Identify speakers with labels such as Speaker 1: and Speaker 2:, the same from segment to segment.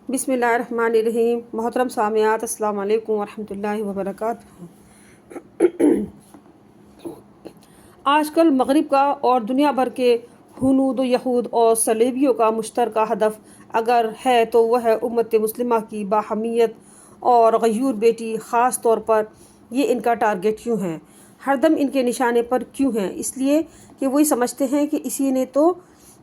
Speaker 1: بسم اللہ الرحمن الرحیم۔ محترم سامعات، السلام علیکم ورحمۃ اللہ وبرکاتہ۔ آج کل مغرب کا اور دنیا بھر کے ہنود و یہود اور صلیبیوں کا مشترکہ ہدف اگر ہے تو وہ ہے امت مسلمہ کی باہمیت اور غیور بیٹی۔ خاص طور پر یہ ان کا ٹارگٹ کیوں ہے، ہر دم ان کے نشانے پر کیوں ہیں؟ اس لیے کہ وہی سمجھتے ہیں کہ اسی نے تو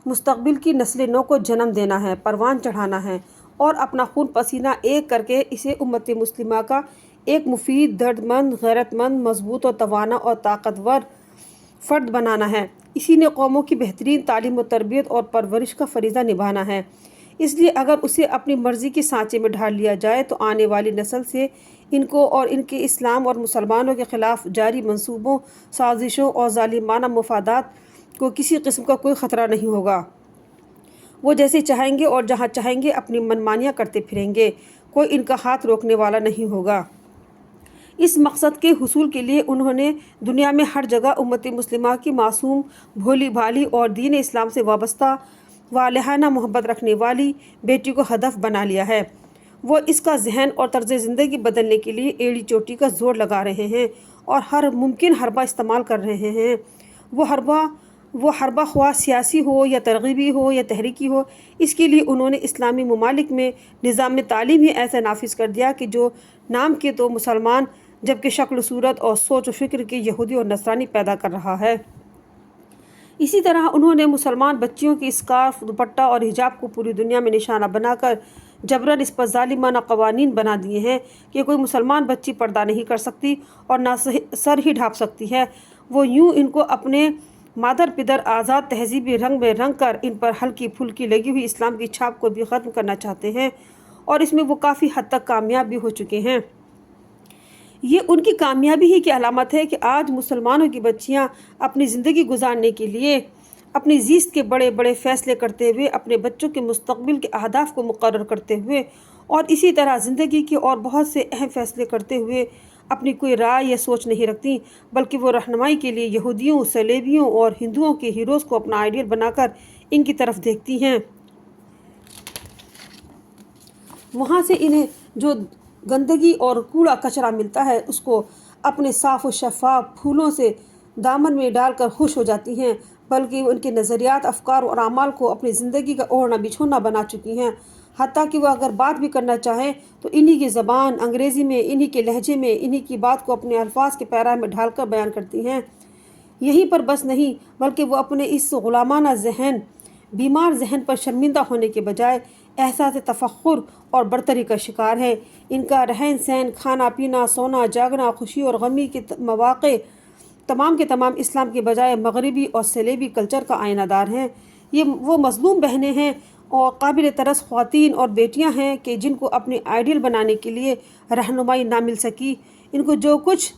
Speaker 1: مستقبل کی نسل نو کو جنم دینا ہے، پروان چڑھانا ہے اور اپنا خون پسینہ ایک کر کے اسے امت مسلمہ کا ایک مفید، درد مند، غیرت مند، مضبوط و توانا اور طاقتور فرد بنانا ہے۔ اسی نے قوموں کی بہترین تعلیم و تربیت اور پرورش کا فریضہ نبھانا ہے۔ اس لیے اگر اسے اپنی مرضی کے سانچے میں ڈھال لیا جائے تو آنے والی نسل سے ان کو اور ان کے اسلام اور مسلمانوں کے خلاف جاری منصوبوں، سازشوں اور ظالمانہ مفادات کو کسی قسم کا کوئی خطرہ نہیں ہوگا۔ وہ جیسے چاہیں گے اور جہاں چاہیں گے اپنی منمانیاں کرتے پھریں گے، کوئی ان کا ہاتھ روکنے والا نہیں ہوگا۔ اس مقصد کے حصول کے لیے انہوں نے دنیا میں ہر جگہ امت مسلمہ کی معصوم، بھولی بھالی اور دین اسلام سے وابستہ والہانہ محبت رکھنے والی بیٹی کو ہدف بنا لیا ہے۔ وہ اس کا ذہن اور طرز زندگی بدلنے کے لیے ایڑی چوٹی کا زور لگا رہے ہیں اور ہر ممکن حربہ استعمال کر رہے ہیں۔ وہ حربہ خواہ سیاسی ہو یا ترغیبی ہو یا تحریکی ہو، اس کے لیے انہوں نے اسلامی ممالک میں نظام تعلیم ہی ایسا نافذ کر دیا کہ جو نام کے تو مسلمان جبکہ شکل و صورت اور سوچ و فکر کے یہودی اور نصرانی پیدا کر رہا ہے۔ اسی طرح انہوں نے مسلمان بچیوں کی اسکارف، دوپٹہ اور حجاب کو پوری دنیا میں نشانہ بنا کر جبراً اس پر ظالمانہ قوانین بنا دیے ہیں کہ کوئی مسلمان بچی پردہ نہیں کر سکتی اور نہ سر ہی ڈھانپ سکتی ہے۔ وہ یوں ان کو اپنے مادر پدر آزاد تہذیبی رنگ میں رنگ کر ان پر ہلکی پھلکی لگی ہوئی اسلام کی چھاپ کو بھی ختم کرنا چاہتے ہیں اور اس میں وہ کافی حد تک کامیاب بھی ہو چکے ہیں۔ یہ ان کی کامیابی ہی کی علامت ہے کہ آج مسلمانوں کی بچیاں اپنی زندگی گزارنے کے لیے اپنی زیست کے بڑے بڑے فیصلے کرتے ہوئے، اپنے بچوں کے مستقبل کے اہداف کو مقرر کرتے ہوئے اور اسی طرح زندگی کے اور بہت سے اہم فیصلے کرتے ہوئے اپنی کوئی رائے یا سوچ نہیں رکھتی، بلکہ وہ رہنمائی کے لیے یہودیوں، صلیبیوں اور ہندوؤں کے ہیروز کو اپنا آئیڈیل بنا کر ان کی طرف دیکھتی ہیں۔ وہاں سے انہیں جو گندگی اور کوڑا کچرا ملتا ہے اس کو اپنے صاف و شفاف پھولوں سے دامن میں ڈال کر خوش ہو جاتی ہیں، بلکہ وہ ان کے نظریات، افکار اور اعمال کو اپنی زندگی کا اوڑھنا بچھونا بنا چکی ہیں۔ حتیٰ کہ وہ اگر بات بھی کرنا چاہیں تو انہی کی زبان انگریزی میں، انہی کے لہجے میں، انہی کی بات کو اپنے الفاظ کے پیرا میں ڈھال کر بیان کرتی ہیں۔ یہیں پر بس نہیں، بلکہ وہ اپنے اس غلامانہ ذہن، بیمار ذہن پر شرمندہ ہونے کے بجائے احساس تفخر اور برتری کا شکار ہے۔ ان کا رہن سہن، کھانا پینا، سونا جاگنا، خوشی اور غمی کے مواقع تمام کے تمام اسلام کے بجائے مغربی اور صلیبی کلچر کا آئینہ دار ہیں۔ یہ وہ مظلوم بہنیں ہیں اور قابل ترس خواتین اور بیٹیاں ہیں کہ جن کو اپنے آئیڈیل بنانے کے لیے رہنمائی نہ مل سکی۔ ان کو جو کچھ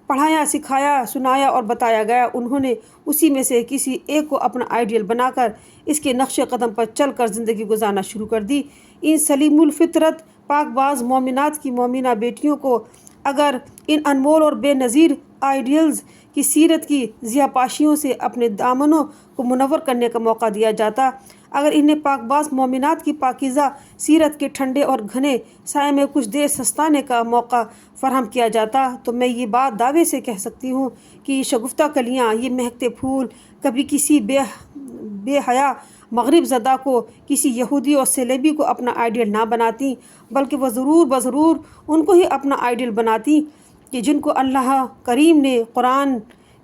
Speaker 1: پڑھایا، سکھایا، سنایا اور بتایا گیا، انہوں نے اسی میں سے کسی ایک کو اپنا آئیڈیل بنا کر اس کے نقش قدم پر چل کر زندگی گزارنا شروع کر دی۔ ان سلیم الفطرت، پاک باز مومنات کی مومنہ بیٹیوں کو اگر ان انمول اور بے نظیر آئیڈیلز کی سیرت کی ضیاءپاشیوں سے اپنے دامنوں کو منور کرنے کا موقع دیا جاتا، اگر انہیں پاک باز مومنات کی پاکیزہ سیرت کے ٹھنڈے اور گھنے سائے میں کچھ دیر سستانے کا موقع فراہم کیا جاتا، تو میں یہ بات دعوے سے کہہ سکتی ہوں کہ یہ شگفتہ کلیاں، یہ مہکتے پھول کبھی کسی بے حیا مغرب زدہ کو، کسی یہودی اور صلیبی کو اپنا آئیڈیل نہ بناتی، بلکہ وہ ضرور بضرور ان کو ہی اپنا آئیڈیل بناتی کہ جن کو اللہ کریم نے قرآن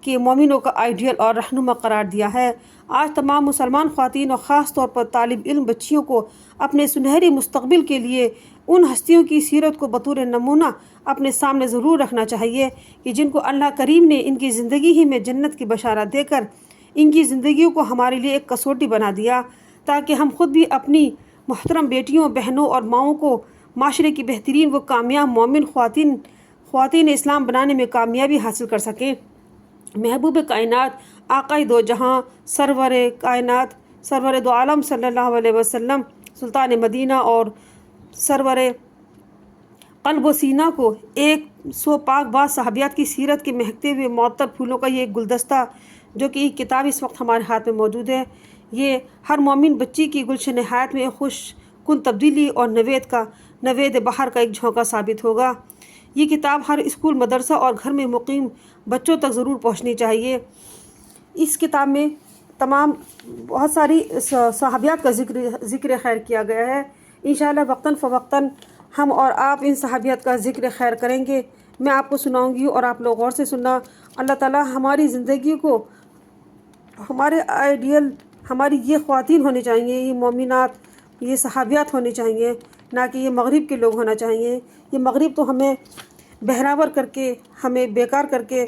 Speaker 1: کے مومنوں کا آئیڈیل اور رہنما قرار دیا ہے۔ آج تمام مسلمان خواتین اور خاص طور پر طالب علم بچیوں کو اپنے سنہری مستقبل کے لیے ان ہستیوں کی سیرت کو بطور نمونہ اپنے سامنے ضرور رکھنا چاہیے کہ جن کو اللہ کریم نے ان کی زندگی ہی میں جنت کی بشارت دے کر ان کی زندگیوں کو ہمارے لیے ایک کسوٹی بنا دیا، تاکہ ہم خود بھی اپنی محترم بیٹیوں، بہنوں اور ماؤں کو معاشرے کی بہترین وہ کامیاب مومن خواتین اسلام بنانے میں کامیابی حاصل کر سکیں۔ محبوب کائنات، آقائے دو جہاں، سرور کائنات، سرور دو عالم صلی اللہ علیہ وسلم، سلطان مدینہ اور سرور قلب و سینہ کو 100 پاک باز صحابیات کی سیرت کے مہکتے ہوئے معطر پھولوں کا یہ گلدستہ جو کہ ایک کتاب اس وقت ہمارے ہاتھ میں موجود ہے، یہ ہر مومن بچی کی گلشن حیات میں خوش کن تبدیلی اور نوید بہار کا ایک جھونکا ثابت ہوگا۔ یہ کتاب ہر اسکول، مدرسہ اور گھر میں مقیم بچوں تک ضرور پہنچنی چاہیے۔ اس کتاب میں تمام بہت ساری صحابیات کا ذکر خیر کیا گیا ہے۔ انشاءاللہ وقتاً فوقتاً ہم اور آپ ان صحابیات کا ذکر خیر کریں گے۔ میں آپ کو سناؤں گی اور آپ لوگ غور سے سننا۔ اللہ تعالیٰ ہماری زندگی کو، ہمارے آئیڈیل، ہماری یہ خواتین ہونی چاہیے، یہ مومنات، یہ صحابیات ہونی چاہیے، نہ کہ یہ مغرب کے لوگ ہونا چاہیے۔ یہ مغرب تو ہمیں بہراور کر کے، ہمیں بیکار کر کے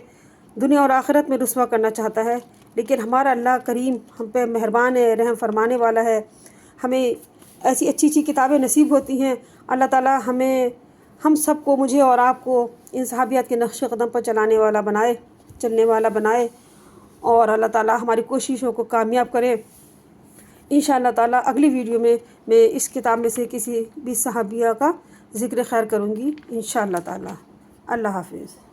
Speaker 1: دنیا اور آخرت میں رسوا کرنا چاہتا ہے، لیکن ہمارا اللہ کریم ہم پہ مہربان ہے، رحم فرمانے والا ہے۔ ہمیں ایسی اچھی اچھی کتابیں نصیب ہوتی ہیں۔ اللہ تعالیٰ ہم سب کو، مجھے اور آپ کو ان صحابیات کے نقش قدم پر چلنے والا بنائے اور اللہ تعالیٰ ہماری کوششوں کو کامیاب کرے۔ انشاءاللہ تعالیٰ اگلی ویڈیو میں اس کتاب میں سے کسی بھی صحابیہ کا ذکر خیر کروں گی انشاءاللہ تعالیٰ۔ اللہ حافظ۔